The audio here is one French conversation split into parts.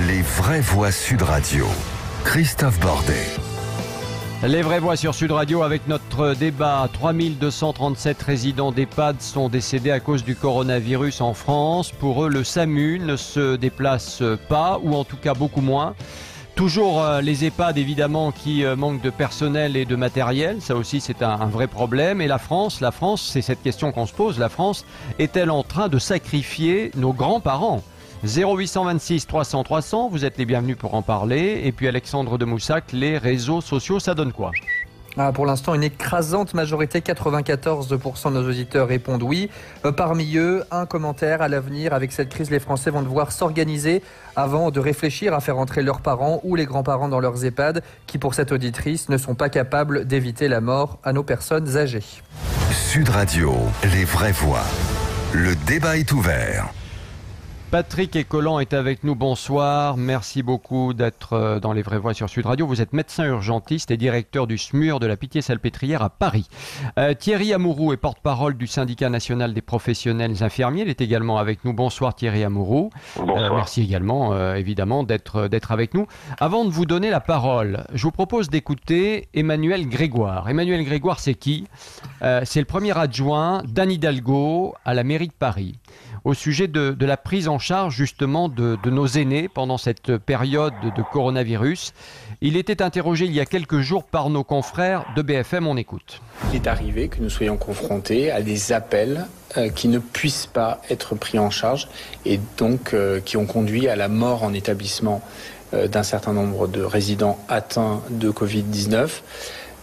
Les vraies voix Sud Radio. Christophe Bordet. Les vraies voix sur Sud Radio avec notre débat. 3237 résidents d'EHPAD sont décédés à cause du coronavirus en France. Pour eux, le SAMU ne se déplace pas, ou en tout cas beaucoup moins. Toujours les EHPAD évidemment qui manquent de personnel et de matériel, ça aussi c'est un vrai problème. Et la France, c'est cette question qu'on se pose, la France est-elle en train de sacrifier nos grands-parents ? 0826 300 300, vous êtes les bienvenus pour en parler. Et puis Alexandre de Moussac, les réseaux sociaux, ça donne quoi ? Pour l'instant, une écrasante majorité, 94% de nos auditeurs répondent oui. Parmi eux, un commentaire: à l'avenir, avec cette crise, les Français vont devoir s'organiser avant de réfléchir à faire entrer leurs parents ou les grands-parents dans leurs EHPAD, qui pour cette auditrice ne sont pas capables d'éviter la mort à nos personnes âgées. Sud Radio, les vraies voix. Le débat est ouvert. Patrick Écollant est avec nous, bonsoir. Merci beaucoup d'être dans les vraies voix sur Sud Radio. Vous êtes médecin urgentiste et directeur du SMUR de la Pitié-Salpêtrière à Paris. Thierry Amouroux est porte-parole du syndicat national des professionnels infirmiers. Il est également avec nous. Bonsoir Thierry Amouroux. Bonsoir. Merci également évidemment d'être avec nous. Avant de vous donner la parole, je vous propose d'écouter Emmanuel Grégoire. Emmanuel Grégoire, c'est qui ? C'est le premier adjoint d'Anne Hidalgo à la mairie de Paris, au sujet de la prise en charge justement de nos aînés pendant cette période de coronavirus. Il était interrogé il y a quelques jours par nos confrères de BFM, on écoute. Il est arrivé que nous soyons confrontés à des appels qui ne puissent pas être pris en charge et donc qui ont conduit à la mort en établissement d'un certain nombre de résidents atteints de Covid-19.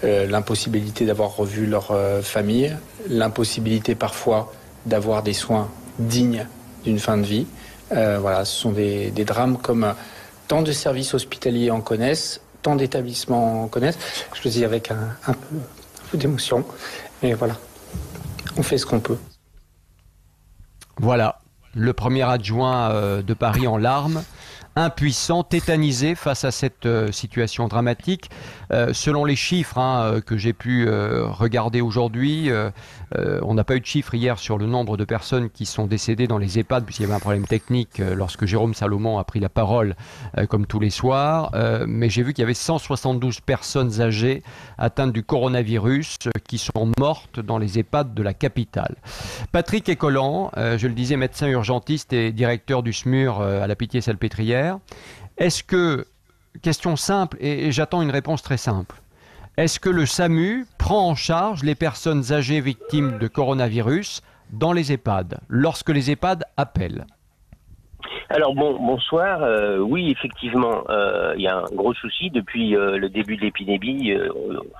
L'impossibilité d'avoir revu leur famille, l'impossibilité parfois d'avoir des soins dignes d'une fin de vie. Voilà, ce sont des drames comme tant de services hospitaliers en connaissent, tant d'établissements en connaissent. Je le dis avec un peu d'émotion, mais voilà, on fait ce qu'on peut. Voilà, le premier adjoint de Paris en larmes, impuissant, tétanisé face à cette situation dramatique. Selon les chiffres que j'ai pu regarder aujourd'hui, on n'a pas eu de chiffres hier sur le nombre de personnes qui sont décédées dans les EHPAD, puisqu'il y avait un problème technique lorsque Jérôme Salomon a pris la parole, comme tous les soirs. Mais j'ai vu qu'il y avait 172 personnes âgées atteintes du coronavirus qui sont mortes dans les EHPAD de la capitale. Patrick Écollant, je le disais, médecin urgentiste et directeur du SMUR à la Pitié-Salpêtrière. Est-ce que, question simple, et j'attends une réponse très simple, est-ce que le SAMU prend en charge les personnes âgées victimes de coronavirus dans les EHPAD, lorsque les EHPAD appellent ? Alors bonsoir. Oui, effectivement, il y a un gros souci depuis le début de l'épidémie.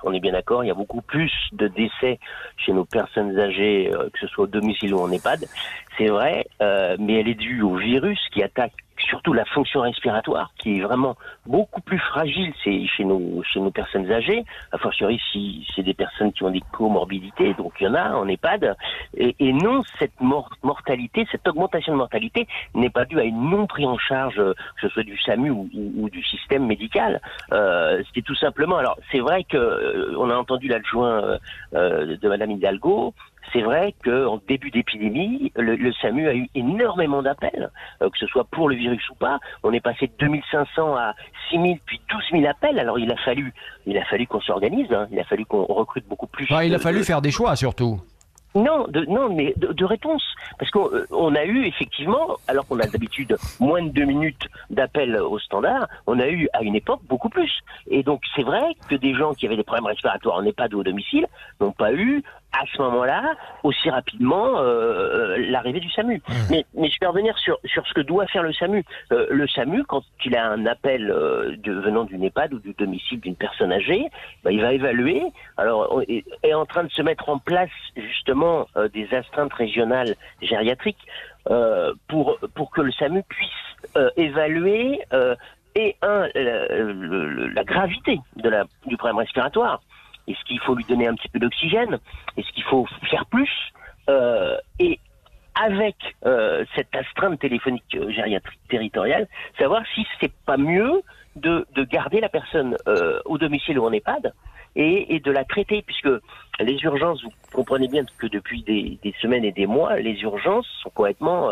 On est bien d'accord, il y a beaucoup plus de décès chez nos personnes âgées, que ce soit au domicile ou en EHPAD. C'est vrai, mais elle est due au virus qui attaque surtout la fonction respiratoire, qui est vraiment beaucoup plus fragile chez nos personnes âgées, a fortiori si c'est des personnes qui ont des comorbidités, donc il y en a en EHPAD, et non, cette mortalité, cette augmentation de mortalité n'est pas due à une non prise en charge, que ce soit du SAMU ou du système médical. C'est tout simplement, alors c'est vrai que on a entendu l'adjoint de Madame Hidalgo. C'est vrai qu'en début d'épidémie, le SAMU a eu énormément d'appels, que ce soit pour le virus ou pas. On est passé de 2500 à 6000 puis 12 000 appels. Alors il a fallu qu'on s'organise, il a fallu qu'on recrute beaucoup plus. Il a fallu faire des choix surtout. Non, mais de réponse. Parce qu'on a eu effectivement, alors qu'on a d'habitude moins de 2 minutes d'appel au standard, on a eu à une époque beaucoup plus. Et donc c'est vrai que des gens qui avaient des problèmes respiratoires en EHPAD ou au domicile n'ont pas eu à ce moment-là aussi rapidement l'arrivée du SAMU. Mais je vais revenir sur ce que doit faire le SAMU. Le SAMU, quand il a un appel venant d'une EHPAD ou du domicile d'une personne âgée, il va évaluer. Alors est en train de se mettre en place justement des astreintes régionales gériatriques pour que le SAMU puisse évaluer la gravité du problème respiratoire. Est-ce qu'il faut lui donner un petit peu d'oxygène? Est-ce qu'il faut faire plus? Et avec cette astreinte téléphonique gériatrique territoriale, savoir si c'est pas mieux de garder la personne au domicile ou en EHPAD et de la traiter, puisque les urgences, vous comprenez bien que depuis des semaines et des mois, les urgences sont complètement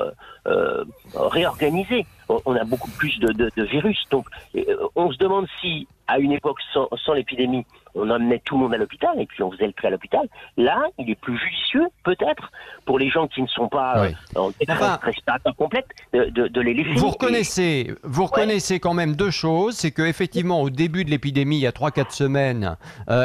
réorganisées. On a beaucoup plus de virus. Donc, on se demande si, à une époque sans l'épidémie, on emmenait tout le monde à l'hôpital et puis on faisait le trait à l'hôpital. Là, il est plus judicieux, peut-être, pour les gens qui ne sont pas en respiratoire complète, de les laisser. Vous reconnaissez quand même deux choses. C'est qu'effectivement, au début de l'épidémie, il y a 3-4 semaines,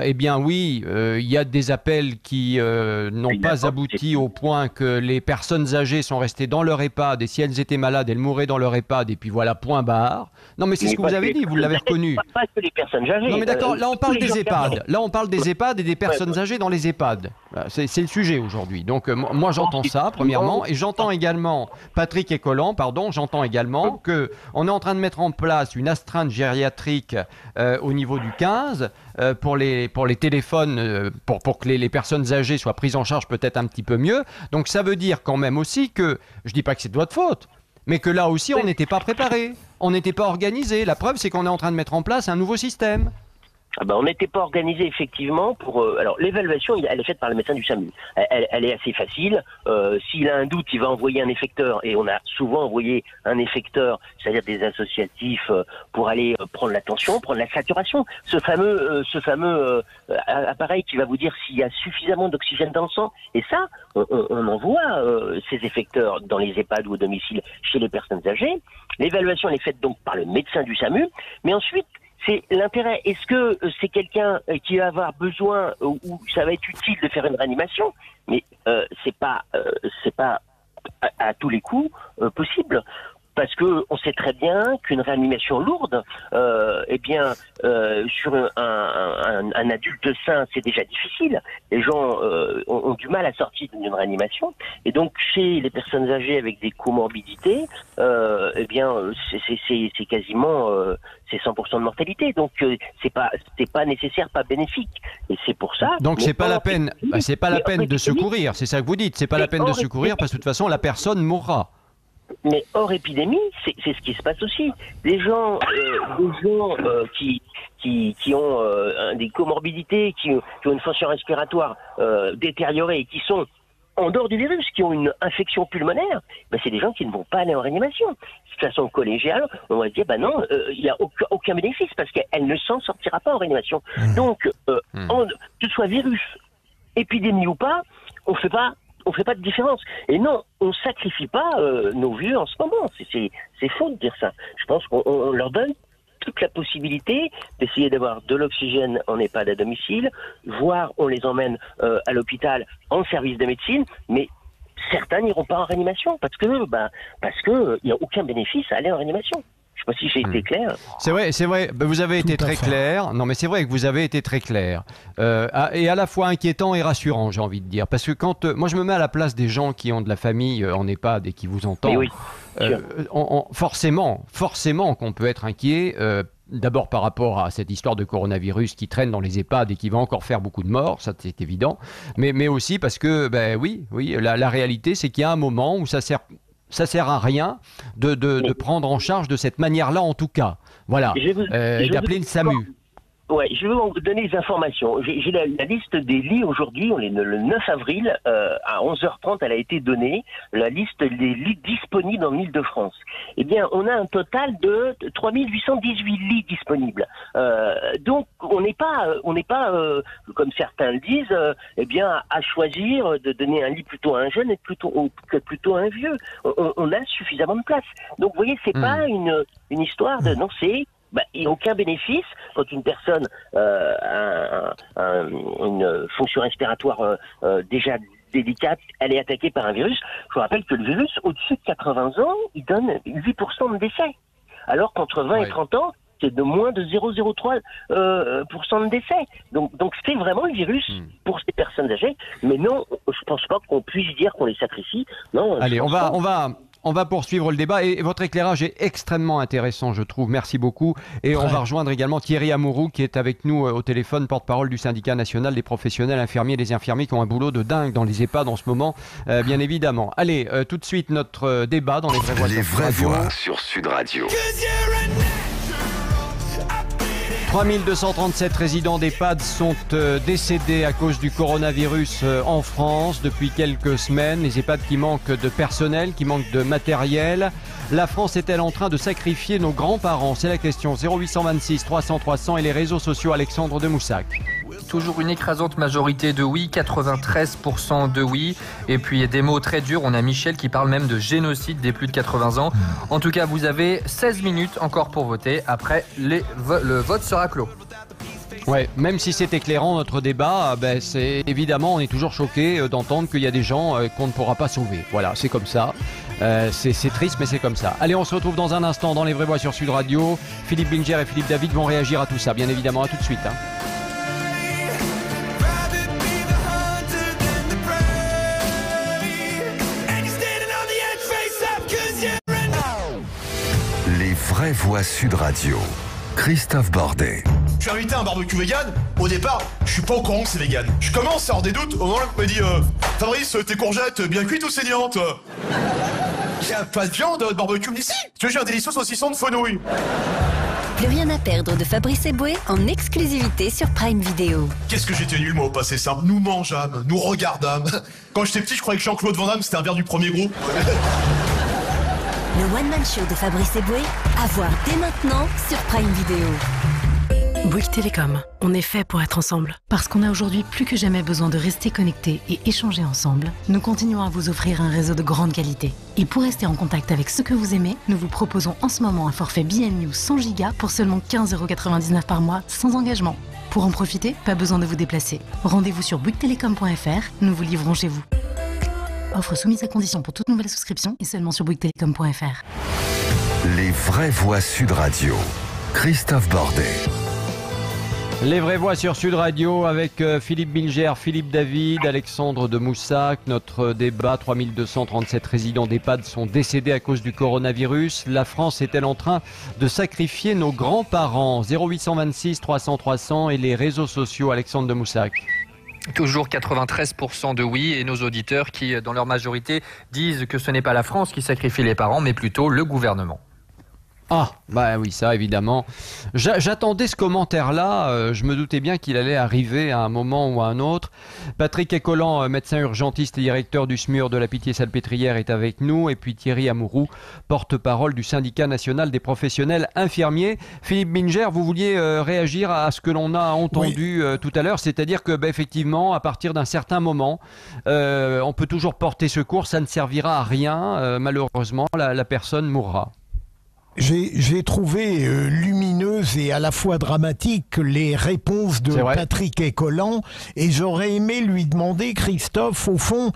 eh bien oui, il y a des appels qui n'ont pas abouti au point que les personnes âgées sont restées dans leur EHPAD et si elles étaient malades, elles mouraient dans leur EHPAD et puis voilà, point barre. Non mais c'est ce que vous avez dit, vous l'avez reconnu. Pas que les personnes âgées. Non mais d'accord, là on parle des EHPAD. Là on parle des EHPAD et des personnes âgées dans les EHPAD. C'est le sujet aujourd'hui. Donc moi j'entends ça premièrement et j'entends également, Patrick Écollant, pardon, j'entends également qu'on est en train de mettre en place une astreinte gériatrique au niveau du 15 pour les téléphones, pour que les personnes âgées soient prises en charge peut-être un petit peu mieux. Donc ça veut dire quand même aussi que, je dis pas que c'est de votre faute, mais que là aussi on n'était pas préparé, on n'était pas organisé. La preuve c'est qu'on est en train de mettre en place un nouveau système. On n'était pas organisé effectivement pour. Alors l'évaluation, elle est faite par le médecin du SAMU. Elle est assez facile. S'il a un doute, il va envoyer un effecteur, et on a souvent envoyé un effecteur, c'est-à-dire des associatifs, pour aller prendre la tension, prendre la saturation. Ce fameux appareil qui va vous dire s'il y a suffisamment d'oxygène dans le sang. Et ça, on envoie ces effecteurs dans les EHPAD ou au domicile chez les personnes âgées. L'évaluation elle est faite donc par le médecin du SAMU, mais ensuite. C'est l'intérêt. Est-ce que c'est quelqu'un qui va avoir besoin ou ça va être utile de faire une réanimation? Mais c'est pas à tous les coups possible. Parce que on sait très bien qu'une réanimation lourde, sur un adulte sain, c'est déjà difficile. Les gens ont du mal à sortir d'une réanimation, et donc chez les personnes âgées avec des comorbidités, c'est quasiment c'est 100% de mortalité. Donc c'est pas nécessaire, pas bénéfique. Et c'est pour ça. Donc c'est pas la peine, c'est pas la peine de secourir. C'est ça que vous dites. C'est pas la peine de secourir parce que de toute façon la personne mourra. Mais hors épidémie, c'est ce qui se passe aussi. Les gens qui ont des comorbidités, qui ont une fonction respiratoire détériorée et qui sont en dehors du virus, qui ont une infection pulmonaire, c'est des gens qui ne vont pas aller en réanimation. De façon collégiale, on va se dire, non, il n'y a aucun bénéfice parce qu'elle ne s'en sortira pas en réanimation. Donc, que ce soit virus, épidémie ou pas, on fait pas de différence. Et non, on sacrifie pas nos vieux en ce moment. C'est faux de dire ça. Je pense qu'on leur donne toute la possibilité d'essayer d'avoir de l'oxygène en EHPAD à domicile, voire on les emmène à l'hôpital en service de médecine, mais certains n'iront pas en réanimation parce que il n'y a aucun bénéfice à aller en réanimation. Je ne sais pas si j'ai été clair. C'est vrai. Vous avez été très clair. Non, mais c'est vrai que vous avez été très clair. Et à la fois inquiétant et rassurant, j'ai envie de dire. Parce que quand moi, je me mets à la place des gens qui ont de la famille en EHPAD et qui vous entendent, oui, forcément qu'on peut être inquiet. D'abord par rapport à cette histoire de coronavirus qui traîne dans les EHPAD et qui va encore faire beaucoup de morts, ça c'est évident. Mais aussi parce que, la réalité, c'est qu'il y a un moment où ça sert à rien de prendre en charge de cette manière-là, en tout cas. Voilà, d'appeler le SAMU. Ouais, je vais vous donner des informations. J'ai la liste des lits aujourd'hui, on est le 9 avril, à 11h30, elle a été donnée, la liste des lits disponibles en Île-de-France. Eh bien, on a un total de 3818 lits disponibles. Donc, on n'est pas, comme certains le disent, à choisir de donner un lit plutôt à un jeune et plutôt à un vieux. On a suffisamment de place. Donc, vous voyez, c'est pas une histoire de, non, c'est il n'y a aucun bénéfice quand une personne a une fonction respiratoire déjà délicate, elle est attaquée par un virus. Je vous rappelle que le virus, au-dessus de 80 ans, il donne 8% de décès. Alors qu'entre 20 et 30 ans, c'est de moins de 0,03% de décès. Donc c'est vraiment le virus pour ces personnes âgées. Mais non, je ne pense pas qu'on puisse dire qu'on les sacrifie. Non. Allez, on va poursuivre le débat et votre éclairage est extrêmement intéressant, je trouve. Merci beaucoup. Et on va rejoindre également Thierry Amouroux qui est avec nous au téléphone, porte-parole du syndicat national des professionnels infirmiers et des infirmiers qui ont un boulot de dingue dans les EHPAD en ce moment, bien évidemment. Allez, tout de suite notre débat dans les vraies voix. Les vraies voix sur Sud Radio. 3237 résidents d'EHPAD sont décédés à cause du coronavirus en France depuis quelques semaines. Les EHPAD qui manquent de personnel, qui manquent de matériel. La France est-elle en train de sacrifier nos grands-parents? C'est la question. 0826 300 300 et les réseaux sociaux. Alexandre de Moussac. Toujours une écrasante majorité de oui, 93% de oui. Et puis des mots très durs, on a Michel qui parle même de génocide des plus de 80 ans. En tout cas, vous avez 16 minutes encore pour voter. Après, le vote sera clos. Ouais, même si c'est éclairant notre débat, c'est évidemment on est toujours choqué d'entendre qu'il y a des gens qu'on ne pourra pas sauver. Voilà, c'est comme ça. C'est triste, mais c'est comme ça. Allez, on se retrouve dans un instant dans Les Vraies Voix sur Sud Radio. Philippe Bilger et Philippe David vont réagir à tout ça, bien évidemment. À tout de suite. Les Vraies Voix Sud Radio. Christophe Bordet. Je suis invité à un barbecue vegan. Au départ, je suis pas au courant que c'est vegan. Je commence à avoir des doutes au moment où on me dit Fabrice, tes courgettes bien cuites ou saignantes? Il n'y a pas de viande à votre barbecue. Mais si, tu veux, j'ai un délicieux saucisson de fenouil. Plus rien à perdre de Fabrice Eboué en exclusivité sur Prime Video. Qu'est-ce que j'étais nul, moi, au passé simple. Nous mangeâmes, nous regardâmes. Quand j'étais petit, je croyais que Jean-Claude Van Damme, c'était un verre du premier groupe. Le One Man Show de Fabrice Eboué, à voir dès maintenant sur Prime Video. Bouygues Télécom, on est fait pour être ensemble. Parce qu'on a aujourd'hui plus que jamais besoin de rester connectés et échanger ensemble, nous continuons à vous offrir un réseau de grande qualité. Et pour rester en contact avec ceux que vous aimez, nous vous proposons en ce moment un forfait BNU 100 Go pour seulement 15,99 € par mois, sans engagement. Pour en profiter, pas besoin de vous déplacer. Rendez-vous sur bouyguestelecom.fr, nous vous livrons chez vous. Offre soumise à condition pour toute nouvelle souscription et seulement sur bouyguestelecom.fr. Les Vraies Voix Sud Radio. Christophe Bordet. Les Vraies Voix sur Sud Radio avec Philippe Bilger, Philippe David, Alexandre de Moussac. Notre débat, 3237 résidents d'EHPAD sont décédés à cause du coronavirus. La France est-elle en train de sacrifier nos grands-parents? 0826 300 300 et les réseaux sociaux. Alexandre de Moussac. Toujours 93% de oui, et nos auditeurs qui, dans leur majorité, disent que ce n'est pas la France qui sacrifie les parents, mais plutôt le gouvernement. Ah, bah oui, ça évidemment. J'attendais ce commentaire-là, je me doutais bien qu'il allait arriver à un moment ou à un autre. Patrick Écolan, médecin urgentiste et directeur du SMUR de la Pitié-Salpêtrière est avec nous, et puis Thierry Amouroux, porte-parole du syndicat national des professionnels infirmiers. Philippe Bilger, vous vouliez réagir à ce que l'on a entendu tout à l'heure, c'est-à-dire que effectivement, à partir d'un certain moment, on peut toujours porter secours, ça ne servira à rien, malheureusement, la personne mourra. J'ai trouvé lumineuses et à la fois dramatiques les réponses de Patrick Écolan, et j'aurais aimé lui demander, Christophe, au fond,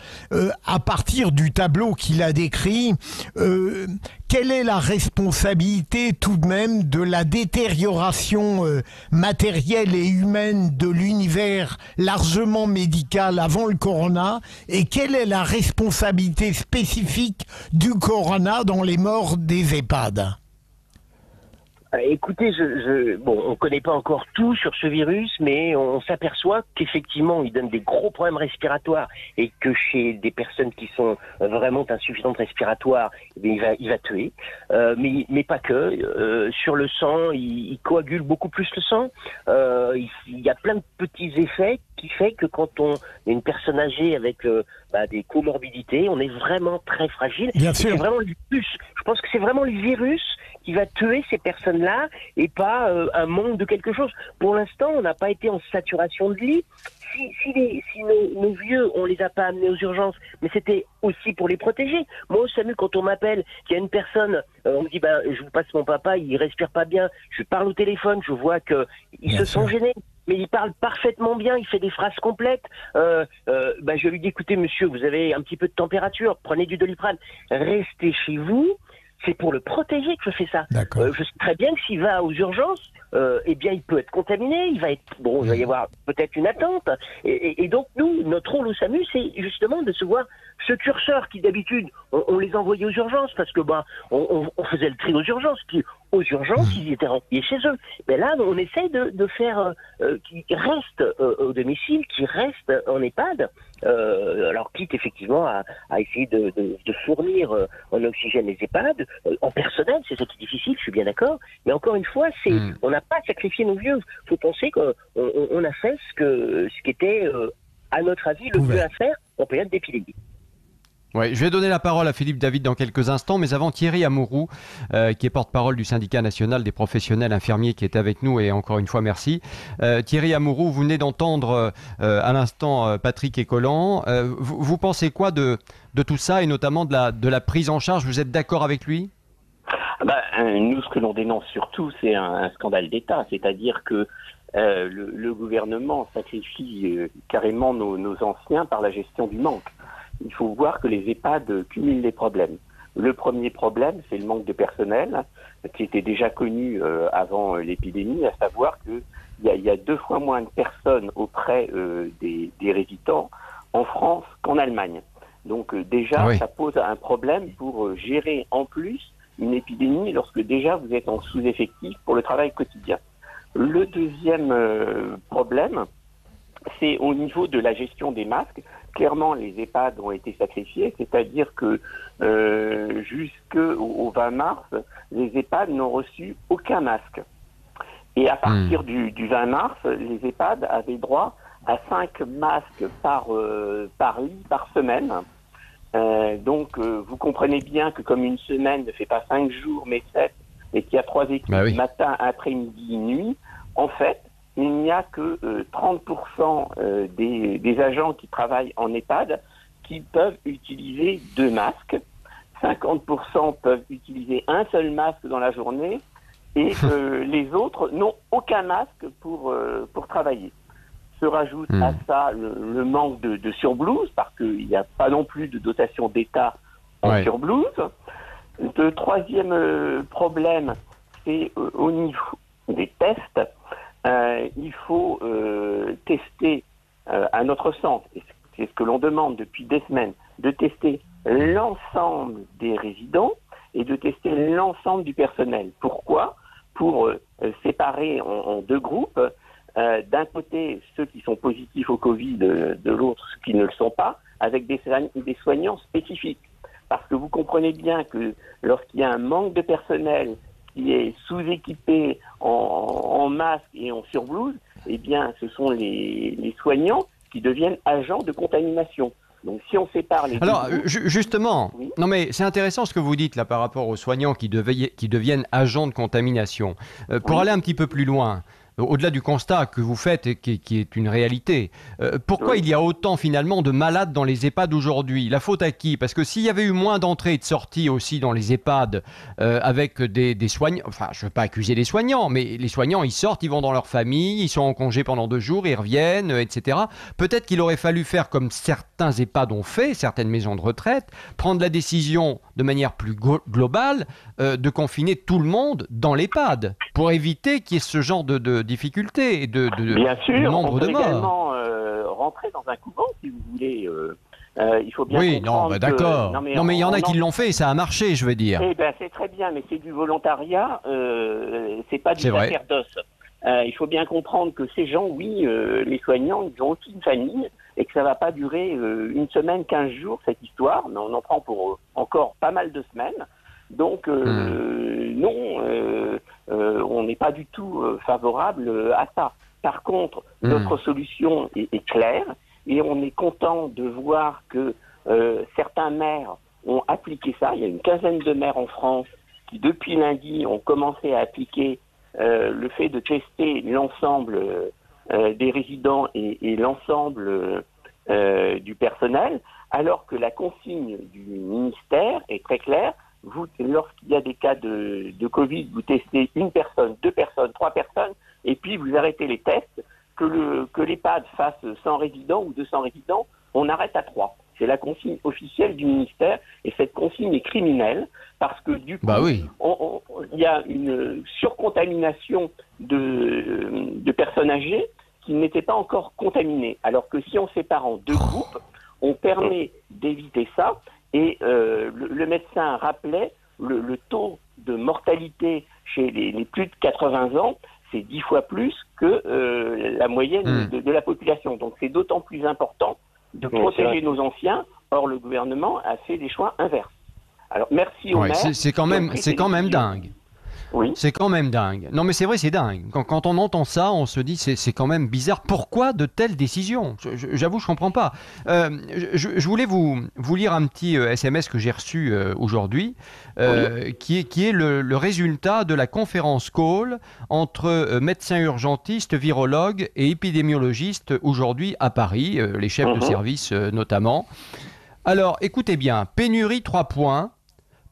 à partir du tableau qu'il a décrit, quelle est la responsabilité tout de même de la détérioration matérielle et humaine de l'univers largement médical avant le corona, et quelle est la responsabilité spécifique du corona dans les morts des EHPAD? Écoutez, on ne connaît pas encore tout sur ce virus, mais on s'aperçoit qu'effectivement, il donne des gros problèmes respiratoires et que chez des personnes qui sont vraiment insuffisantes respiratoires, il va tuer. Mais pas que. Sur le sang, il coagule beaucoup plus le sang. Il y a plein de petits effets qui fait que quand on est une personne âgée avec des comorbidités, on est vraiment très fragile. Bien sûr. C'est vraiment le virus. Je pense que c'est vraiment le virus qui va tuer ces personnes-là et pas un manque de quelque chose. Pour l'instant, on n'a pas été en saturation de lit. Si nos vieux, on les a pas amenés aux urgences, mais c'était aussi pour les protéger. Moi, au SAMU, quand on m'appelle, qu'il y a une personne, on me dit, je vous passe mon papa, il respire pas bien, je parle au téléphone, je vois qu'ils se sont gênés. Mais il parle parfaitement bien, il fait des phrases complètes. Je lui dis, écoutez monsieur, vous avez un petit peu de température, prenez du Doliprane, restez chez vous. C'est pour le protéger que je fais ça. Je sais très bien que s'il va aux urgences, il peut être contaminé, il va y avoir peut-être une attente. Et donc nous, notre rôle au SAMU, c'est justement de se voir ce curseur qui d'habitude, on les envoyait aux urgences parce que on faisait le tri aux urgences, puis aux urgences, ils étaient renvoyés chez eux. Mais là, on essaye de faire qu'ils restent au domicile, qu'ils restent en EHPAD, alors quitte effectivement à essayer de fournir en oxygène les EHPAD, en personnel, c'est ça qui est difficile, je suis bien d'accord, mais encore une fois, on n'a pas sacrifié nos vieux. Il faut penser qu'on a fait ce qui était, à notre avis, le mieux à faire en période d'épidémie. Ouais, je vais donner la parole à Philippe David dans quelques instants, mais avant Thierry Amouroux, qui est porte-parole du syndicat national des professionnels infirmiers, qui est avec nous, et encore une fois merci. Thierry Amouroux, vous venez d'entendre à l'instant Patrick Écollant. Vous pensez quoi de tout ça, et notamment de la prise en charge? Vous êtes d'accord avec lui? Nous, ce que l'on dénonce surtout, c'est un scandale d'État, c'est-à-dire que le gouvernement sacrifie carrément nos anciens par la gestion du manque. Il faut voir que les EHPAD cumulent les problèmes. Le premier problème, c'est le manque de personnel, qui était déjà connu avant l'épidémie, à savoir qu'il y a 2 fois moins de personnes auprès des résidents en France qu'en Allemagne. Donc déjà, ça pose un problème pour gérer en plus une épidémie lorsque déjà vous êtes en sous-effectif pour le travail quotidien. Le deuxième problème, c'est au niveau de la gestion des masques. Clairement, les EHPAD ont été sacrifiés, c'est-à-dire que jusqu'au 20 mars, les EHPAD n'ont reçu aucun masque. Et à partir du 20 mars, les EHPAD avaient droit à 5 masques par lit par semaine. Donc, vous comprenez bien que comme une semaine ne fait pas 5 jours, mais 7, et qu'il y a 3 équipes, matin, après-midi, nuit, en fait, il n'y a que 30% des agents qui travaillent en EHPAD qui peuvent utiliser 2 masques. 50% peuvent utiliser un seul masque dans la journée et les autres n'ont aucun masque pour travailler. Se rajoute à ça le manque de surblouses, parce qu'il n'y a pas non plus de dotation d'État en surblouses. Le troisième problème, c'est au niveau des tests. Il faut tester, à notre sens, et c'est ce que l'on demande depuis des semaines, de tester l'ensemble des résidents et de tester l'ensemble du personnel. Pourquoi? Pour séparer en 2 groupes. D'un côté, ceux qui sont positifs au Covid, de l'autre, ceux qui ne le sont pas, avec des soignants spécifiques. Parce que vous comprenez bien que lorsqu'il y a un manque de personnel qui est sous-équipé en masque et en surblouse, eh bien, ce sont les soignants qui deviennent agents de contamination. Donc, si on sépare les Alors, justement, non mais c'est intéressant ce que vous dites là par rapport aux soignants qui deviennent agents de contamination. Pour aller un petit peu plus loin, au-delà du constat que vous faites et qui est une réalité, pourquoi il y a autant finalement de malades dans les EHPAD aujourd'hui? La faute à qui? Parce que s'il y avait eu moins d'entrées et de sorties aussi dans les EHPAD avec des soignants, enfin je ne veux pas accuser les soignants, mais les soignants ils sortent, ils vont dans leur famille, ils sont en congé pendant 2 jours, ils reviennent, etc. Peut-être qu'il aurait fallu faire comme certains EHPAD ont fait, certaines maisons de retraite, prendre la décision de manière plus globale de confiner tout le monde dans l'EHPAD pour éviter qu'il y ait ce genre de difficultés et de bien sûr, nombre de morts. Également rentrer dans un couvent si vous voulez. Il faut bien comprendre. Oui, d'accord. Non, mais il y en a qui l'ont fait et ça a marché, je veux dire. Eh ben, c'est très bien, mais c'est du volontariat, c'est pas du sacerdoce. Il faut bien comprendre que ces gens, oui, les soignants, ils ont aussi une famille et que ça va pas durer 1 semaine, 15 jours, cette histoire, mais on en prend pour encore pas mal de semaines. Donc, non, on n'est pas du tout favorable à ça. Par contre, notre solution est claire et on est content de voir que certains maires ont appliqué ça. Il y a une quinzaine de maires en France qui, depuis lundi, ont commencé à appliquer le fait de tester l'ensemble des résidents et l'ensemble du personnel, alors que la consigne du ministère est très claire. Vous, lorsqu'il y a des cas de Covid, vous testez 1 personne, 2 personnes, 3 personnes, et puis vous arrêtez les tests. Que l'EHPAD fasse 100 résidents ou 200 résidents, on arrête à 3. C'est la consigne officielle du ministère, et cette consigne est criminelle, parce que du coup, il y a une surcontamination de personnes âgées qui n'étaient pas encore contaminées. Alors que si on sépare en 2 groupes, on permet d'éviter ça. Et le médecin rappelait le taux de mortalité chez les plus de 80 ans, c'est 10 fois plus que la moyenne de la population. Donc c'est d'autant plus important de protéger nos anciens. Or, le gouvernement a fait des choix inverses. Alors, merci aux maires. C'est quand même dingue. Oui. C'est quand même dingue. Non, mais c'est vrai, c'est dingue. Quand on entend ça, on se dit c'est quand même bizarre. Pourquoi de telles décisions? J'avoue, je comprends pas. Je voulais vous lire un petit SMS que j'ai reçu aujourd'hui, qui est le résultat de la conférence call entre médecins urgentistes, virologues et épidémiologistes aujourd'hui à Paris, les chefs de service notamment. Alors, écoutez bien, pénurie 3 points,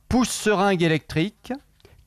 pousse-seringue électrique,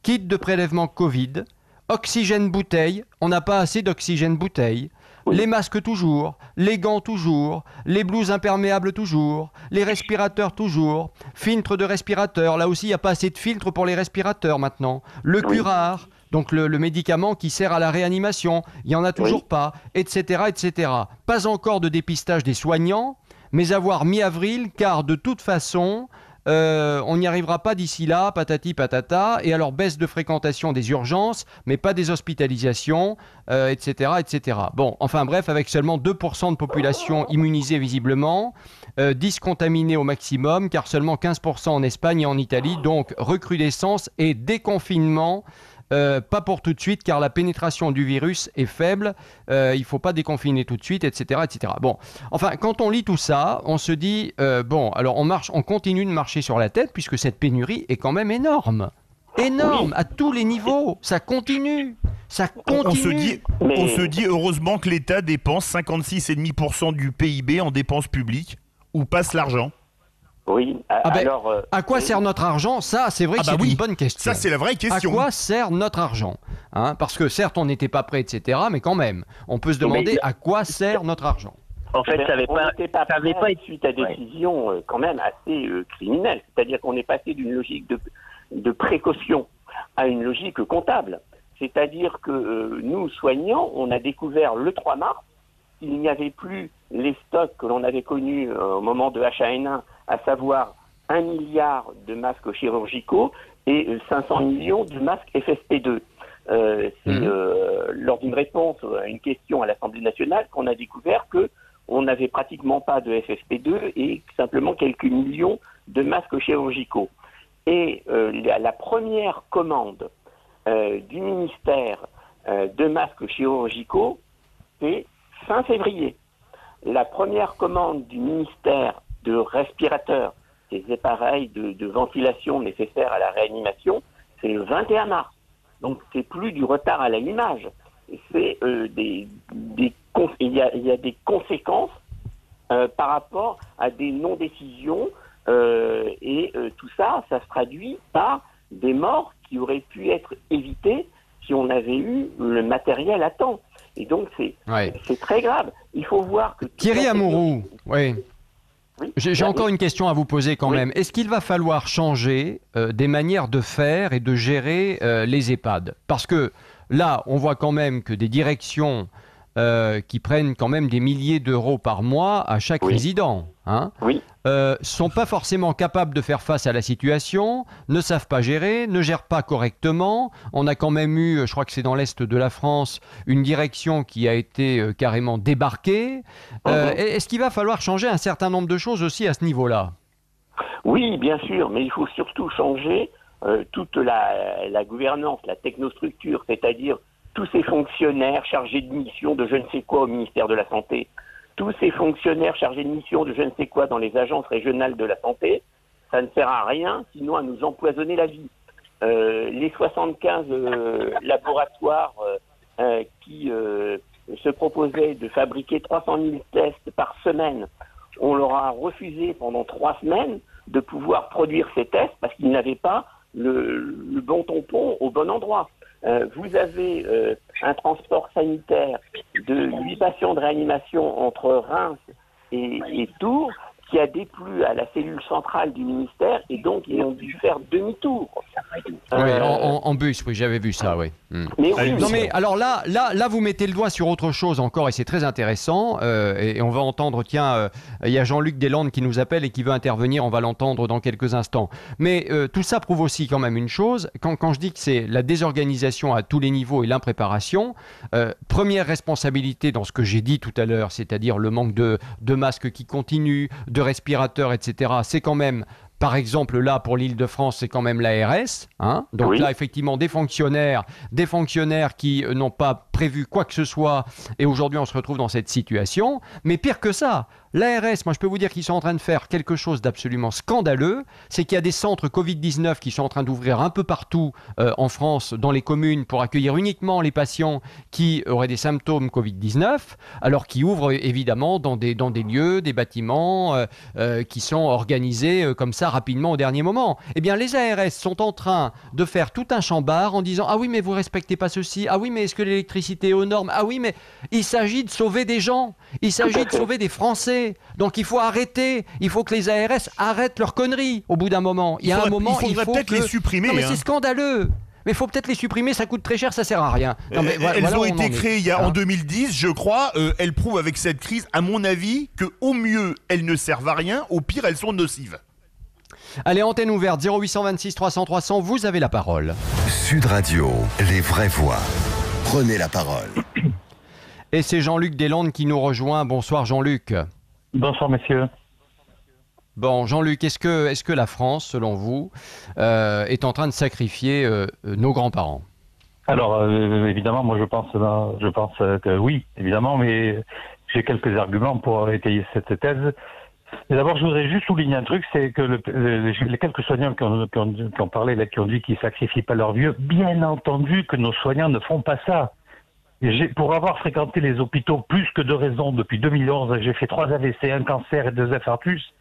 kit de prélèvement Covid, oxygène bouteille, on n'a pas assez d'oxygène bouteille, les masques toujours, les gants toujours, les blouses imperméables toujours, les respirateurs toujours, filtre de respirateur, là aussi il n'y a pas assez de filtres pour les respirateurs maintenant, le curare, donc le médicament qui sert à la réanimation, il n'y en a toujours pas, etc., etc. Pas encore de dépistage des soignants, mais à voir mi-avril, car de toute façon... on n'y arrivera pas d'ici là, patati patata, et alors baisse de fréquentation des urgences, mais pas des hospitalisations, etc., etc. Bon, enfin bref, avec seulement 2% de population immunisée visiblement, 10 contaminés au maximum, car seulement 15% en Espagne et en Italie, donc recrudescence et déconfinement. Pas pour tout de suite, car la pénétration du virus est faible, il ne faut pas déconfiner tout de suite, etc., etc. Bon, enfin, quand on lit tout ça, on se dit, bon, alors on continue de marcher sur la tête, puisque cette pénurie est quand même énorme. Énorme, à tous les niveaux, ça continue. On se dit heureusement que l'État dépense 56,5% du PIB en dépenses publiques, où passe l'argent. Oui, alors... à quoi sert notre argent? Ça, c'est vrai que c'est une bonne question. Ça, c'est la vraie question. À quoi sert notre argent, parce que certes, on n'était pas prêt, etc., mais quand même, on peut se demander à quoi sert notre argent. En fait, ça n'avait pas été suite à des décisions quand même assez criminelles. C'est-à-dire qu'on est passé d'une logique de précaution à une logique comptable. C'est-à-dire que nous, soignants, on a découvert le 3 mars, il n'y avait plus les stocks que l'on avait connus au moment de H1N1, à savoir 1 milliard de masques chirurgicaux et 500 millions de masques FFP2. C'est lors d'une réponse à une question à l'Assemblée nationale qu'on a découvert qu'on n'avait pratiquement pas de FFP2 et simplement quelques millions de masques chirurgicaux. Et la première commande du ministère de masques chirurgicaux, c'est fin février. La première commande du ministère de respirateurs, ces appareils de ventilation nécessaires à la réanimation, c'est le 21 mars. Donc c'est plus du retard à l'allumage. C'est il y a des conséquences par rapport à des non-décisions et tout ça se traduit par des morts qui auraient pu être évitées si on avait eu le matériel à temps. Et donc c'est très grave. Il faut voir que... Thierry Amouroux, oui. J'ai encore une question à vous poser quand même. Est-ce qu'il va falloir changer des manières de faire et de gérer les EHPAD? Parce que là, on voit quand même que des directions qui prennent quand même des milliers d'euros par mois à chaque résident, sont pas forcément capables de faire face à la situation, ne savent pas gérer, ne gèrent pas correctement. On a quand même eu, je crois que c'est dans l'Est de la France, une direction qui a été carrément débarquée. Est-ce qu'il va falloir changer un certain nombre de choses aussi à ce niveau-là? Oui, bien sûr, mais il faut surtout changer toute la gouvernance, la technostructure, c'est-à-dire tous ces fonctionnaires chargés de mission de je ne sais quoi au ministère de la Santé, tous ces fonctionnaires chargés de mission de je ne sais quoi dans les agences régionales de la santé, ça ne sert à rien, sinon à nous empoisonner la vie. Les 75 laboratoires qui se proposaient de fabriquer 300 000 tests par semaine, on leur a refusé pendant 3 semaines de pouvoir produire ces tests parce qu'ils n'avaient pas le bon tampon au bon endroit. Vous avez un transport sanitaire de 8 patients de réanimation entre Reims et Tours qui a déplu à la cellule centrale du ministère et donc ils ont dû faire demi-tour. Oui, en bus, oui, j'avais vu ça, oui. Mais oui, non mais alors là, vous mettez le doigt sur autre chose encore et c'est très intéressant et on va entendre, tiens, il y a Jean-Luc Deslandes qui nous appelle et qui veut intervenir, on va l'entendre dans quelques instants. Mais tout ça prouve aussi quand même une chose, quand je dis que c'est la désorganisation à tous les niveaux et l'impréparation, première responsabilité dans ce que j'ai dit tout à l'heure, c'est-à-dire le manque de masques qui continue, de respirateurs, etc., c'est quand même... Par exemple, là, pour l'Île-de-France, c'est quand même l'ARS. Hein, donc là, effectivement, des fonctionnaires qui n'ont pas prévu quoi que ce soit. Et aujourd'hui, on se retrouve dans cette situation. Mais pire que ça, l'ARS, moi, je peux vous dire qu'ils sont en train de faire quelque chose d'absolument scandaleux. C'est qu'il y a des centres Covid-19 qui sont en train d'ouvrir un peu partout en France, dans les communes, pour accueillir uniquement les patients qui auraient des symptômes Covid-19, alors qu'ils ouvrent évidemment dans des lieux, des bâtiments qui sont organisés comme ça, rapidement au dernier moment. Eh bien, les ARS sont en train de faire tout un chambard en disant « Ah oui, mais vous respectez pas ceci. Ah oui, mais est-ce que l'électricité est aux normes? Ah oui, mais il s'agit de sauver des gens. Il s'agit de sauver des Français. Donc il faut arrêter. Il faut que les ARS arrêtent leurs conneries au bout d'un moment. Il faudrait peut-être les supprimer. Non, mais c'est scandaleux. Mais il faut peut-être les supprimer, ça coûte très cher, ça sert à rien. Non, mais elles ont été créées en 2010, je crois. Elles prouvent avec cette crise, à mon avis, que au mieux, elles ne servent à rien, au pire, elles sont nocives. Allez, antenne ouverte, 0826 300 300, vous avez la parole. Sud Radio, les vraies voix. Prenez la parole. Et c'est Jean-Luc Deslandes qui nous rejoint. Bonsoir Jean-Luc. Bonsoir messieurs. Bon, Jean-Luc, est-ce que la France, selon vous, est en train de sacrifier nos grands-parents? Alors, évidemment, moi je pense que oui, évidemment, mais j'ai quelques arguments pour étayer cette thèse. Et d'abord, je voudrais juste souligner un truc, c'est que les quelques soignants qui ont parlé, là, qui ont dit qu'ils ne sacrifient pas leurs vieux, bien entendu que nos soignants ne font pas ça. Pour avoir fréquenté les hôpitaux plus que de raison depuis 2011, j'ai fait 3 AVC, un cancer et 2 infarctus.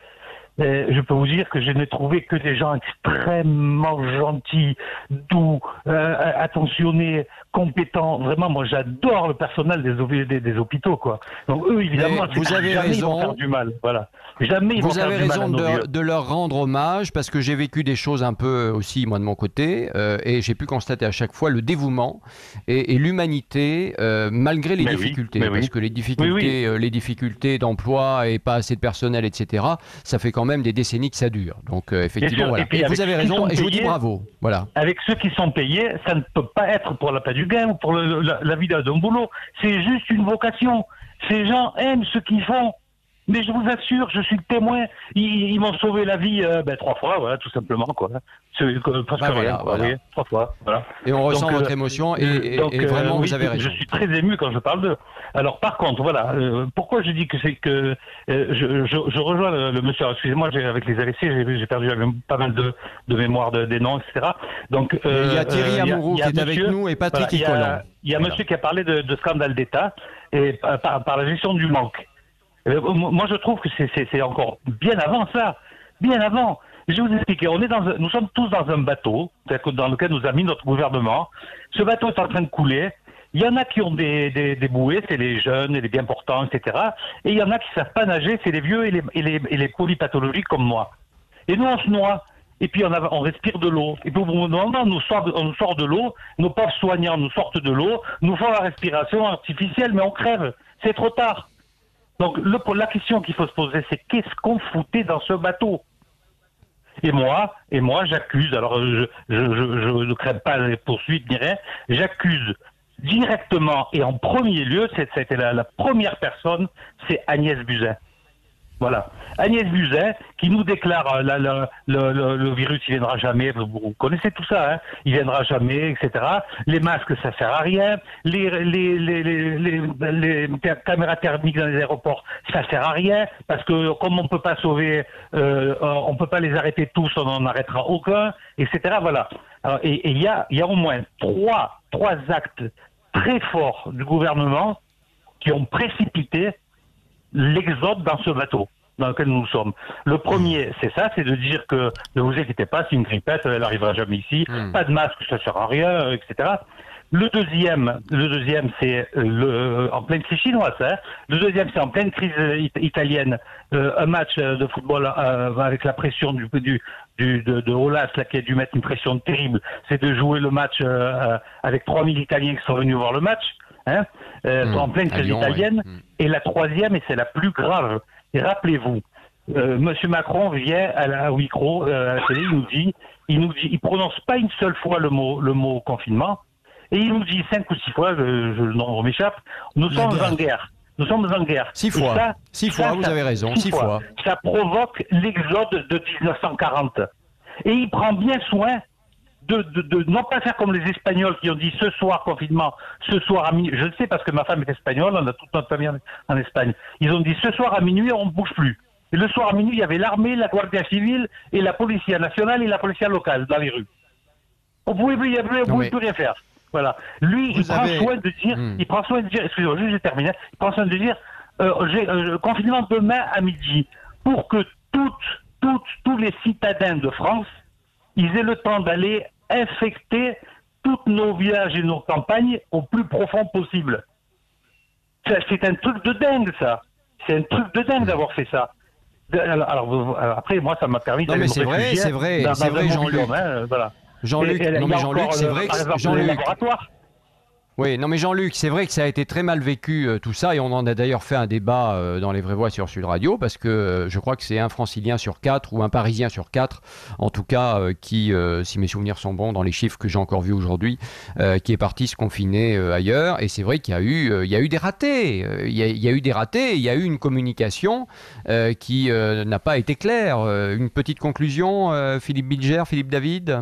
Je peux vous dire que je n'ai trouvé que des gens extrêmement gentils, doux, attentionnés, compétents. Vraiment, moi, j'adore le personnel des hôpitaux, quoi. Donc eux, évidemment, vous avez jamais raison. Ils vont faire du mal. Voilà. Jamais ils vont faire du mal. Vous avez raison de leur rendre hommage, parce que j'ai vécu des choses un peu aussi, moi, de mon côté, et j'ai pu constater à chaque fois le dévouement et l'humanité, malgré les difficultés. Parce que les difficultés d'emploi et pas assez de personnel, etc., ça fait quand même des décennies que ça dure. Donc effectivement, voilà. Et vous avez raison et je vous dis bravo. Voilà. Avec ceux qui sont payés, ça ne peut pas être pour la paix du gain ou pour la vie d'un boulot. C'est juste une vocation. Ces gens aiment ce qu'ils font. Mais je vous assure, je suis le témoin. Ils m'ont sauvé la vie 3 fois, voilà, tout simplement, quoi. C'est presque rien, quoi. Voilà. 3 fois, voilà. Et on ressent votre émotion et vraiment, vous avez raison. Je suis très ému quand je parle d'eux. Alors, par contre, voilà, pourquoi je dis que c'est que je rejoins le monsieur. Excusez-moi, avec les AVC, j'ai perdu pas mal de mémoire des noms, etc. Donc, il y a Thierry Amourou qui est avec nous et Patrick Icolan. Il y a monsieur qui a parlé de scandale d'État et par la gestion du manque. Moi, je trouve que c'est encore bien avant ça. Bien avant. Je vais vous expliquer. Nous sommes tous dans un bateau dans lequel nous a mis notre gouvernement. Ce bateau est en train de couler. Il y en a qui ont des bouées, c'est les jeunes et les bien portants, etc. Et il y en a qui ne savent pas nager, c'est les vieux et les polypathologiques comme moi. Et nous, on se noie. Et puis on respire de l'eau. Et puis au bout d'un moment, on nous sort de l'eau. Nos pauvres soignants nous sortent de l'eau, nous font la respiration artificielle, mais on crève. C'est trop tard. Donc la question qu'il faut se poser, c'est qu'est-ce qu'on foutait dans ce bateau? Et moi, j'accuse. Alors je ne crains pas les poursuites ni rien. J'accuse directement et en premier lieu, c'était la première personne, c'est Agnès Buzyn. Voilà. Agnès Buzyn, qui nous déclare le virus, il viendra jamais. Vous connaissez tout ça, hein. Il viendra jamais, etc. Les masques, ça sert à rien. Les caméras thermiques dans les aéroports, ça sert à rien. Parce que comme on peut pas sauver, on peut pas les arrêter tous, on n'en arrêtera aucun, etc. Voilà. Alors, et il y a au moins trois actes très forts du gouvernement qui ont précipité l'exode dans ce bateau dans lequel nous sommes. Le premier, c'est de dire que ne vous inquiétez pas, c'est une grippette, elle n'arrivera jamais ici, pas de masque, ça sert à rien, etc. Le deuxième, c'est en pleine crise chinoise. Hein. Le deuxième, c'est en pleine crise italienne. Un match de football avec la pression de Aulas, là, qui a dû mettre une pression terrible. C'est de jouer le match avec 3000 Italiens qui sont venus voir le match. Hein, en pleine crise italienne. Ouais. Et la troisième, et c'est la plus grave. Et rappelez-vous, Monsieur Macron vient au micro, à la télé, il prononce pas une seule fois le mot confinement. Et il nous dit 5 ou 6 fois, le nombre m'échappe, nous sommes en guerre. Nous sommes en guerre. 6 fois. Vous avez raison. 6 fois. Ça provoque l'exode de 1940. Et il prend bien soin de non pas faire comme les Espagnols qui ont dit ce soir confinement, ce soir à minuit. Je le sais parce que ma femme est espagnole, on a toute notre famille en Espagne. Ils ont dit ce soir à minuit, on ne bouge plus. Et le soir à minuit, il y avait l'armée, la Guardia civile et la police nationale et la police locale dans les rues. On ne pouvait plus rien faire. Voilà. Lui, il prend soin de dire, excusez-moi, juste j'ai terminé, il prend soin de dire, confinement demain à midi, pour que tous les citadins de France, ils aient le temps d'aller infecter tous nos villages et nos campagnes au plus profond possible. C'est un truc de dingue, ça. C'est un truc de dingue d'avoir fait ça. Alors, après, moi, ça m'a permis d'aller me réfugier. C'est vrai, Jean-Luc. Voilà. Jean-Luc, c'est vrai que Jean-Luc. Oui, non mais Jean-Luc, c'est vrai que ça a été très mal vécu tout ça, et on en a d'ailleurs fait un débat dans Les Vraies Voix sur Sud Radio, parce que je crois que c'est un Francilien sur 4 ou un Parisien sur 4, en tout cas, qui, si mes souvenirs sont bons dans les chiffres que j'ai encore vus aujourd'hui, qui est parti se confiner ailleurs. Et c'est vrai qu'il y a eu des ratés, il y a eu des ratés, il y a eu une communication qui n'a pas été claire. Une petite conclusion, Philippe Bilger, Philippe David.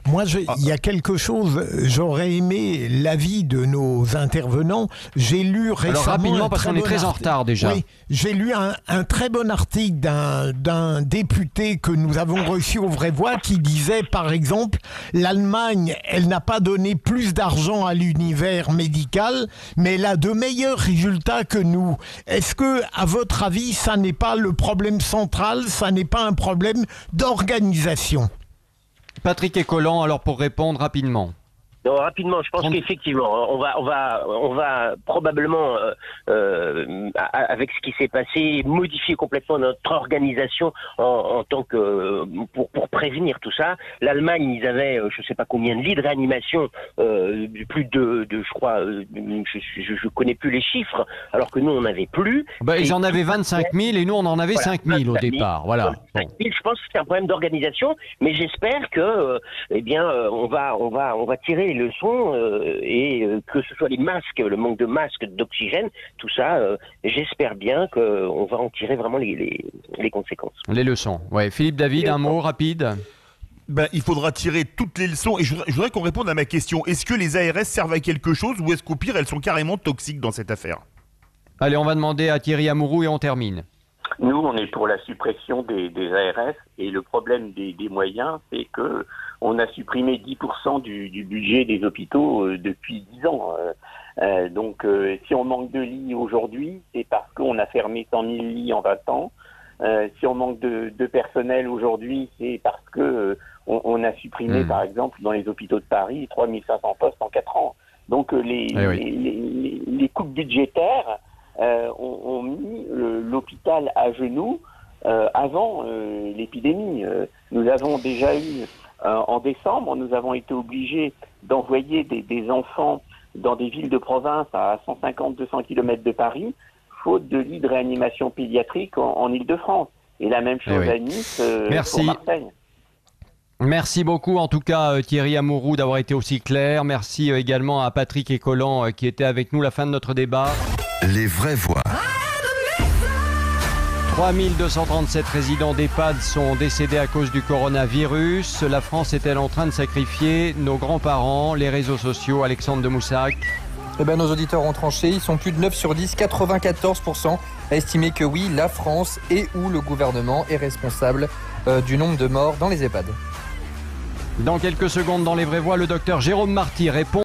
Moi, il y a quelque chose, j'aurais aimé l'avis de nos intervenants. J'ai lu récemment... Alors rapidement, parce qu'on est très en retard déjà. Oui, j'ai lu un très bon article d'un député que nous avons reçu aux Vraies Voix qui disait, par exemple, l'Allemagne, elle n'a pas donné plus d'argent à l'univers médical, mais elle a de meilleurs résultats que nous. Est-ce que, à votre avis, ça n'est pas le problème central, ça n'est pas un problème d'organisation ? Patrick Écolant, alors pour répondre rapidement. Non, rapidement, je pense qu'effectivement, on va probablement, avec ce qui s'est passé, modifier complètement notre organisation en tant que pour prévenir tout ça. L'Allemagne, ils avaient, je sais pas combien de lits de réanimation, plus de je crois, je connais plus les chiffres, alors que nous on n'avait plus. Ils en avaient 25 000 et nous on en avait 5 000 au départ. Voilà. 5 000, je pense que c'est un problème d'organisation, mais j'espère que, on va tirer les leçons et que ce soit les masques, le manque de masques, d'oxygène, tout ça, j'espère bien qu'on va en tirer vraiment les conséquences. Les leçons. Ouais. Philippe David, un mot rapide. Il faudra tirer toutes les leçons et je voudrais qu'on réponde à ma question. Est-ce que les ARS servent à quelque chose ou est-ce qu'au pire elles sont carrément toxiques dans cette affaire ? Allez, on va demander à Thierry Amourou et on termine. Nous, on est pour la suppression des ARS et le problème des moyens, c'est que on a supprimé 10% du budget des hôpitaux depuis 10 ans. Donc, si on manque de lits aujourd'hui, c'est parce qu'on a fermé 100 000 lits en 20 ans. Si on manque de personnel aujourd'hui, c'est parce que on a supprimé, par exemple, dans les hôpitaux de Paris, 3500 postes en 4 ans. Donc, les coupes budgétaires ont mis l'hôpital à genoux avant l'épidémie. Nous avons déjà eu, en décembre, nous avons été obligés d'envoyer des enfants dans des villes de province à 150-200 km de Paris, faute de lits de réanimation pédiatrique en Île-de-France. Et la même chose à Nice pour Marseille. Merci beaucoup en tout cas Thierry Amourou d'avoir été aussi clair. Merci également à Patrick Écolant qui était avec nous à la fin de notre débat. Les vraies voix. 3237 résidents d'EHPAD sont décédés à cause du coronavirus. La France est-elle en train de sacrifier nos grands-parents, les réseaux sociaux? Alexandre de Moussac. Nos auditeurs ont tranché, ils sont plus de 9 sur 10, 94% à estimer que oui, la France et ou le gouvernement est responsable du nombre de morts dans les EHPAD. Dans quelques secondes dans Les Vraies Voix, le docteur Jérôme Marty répond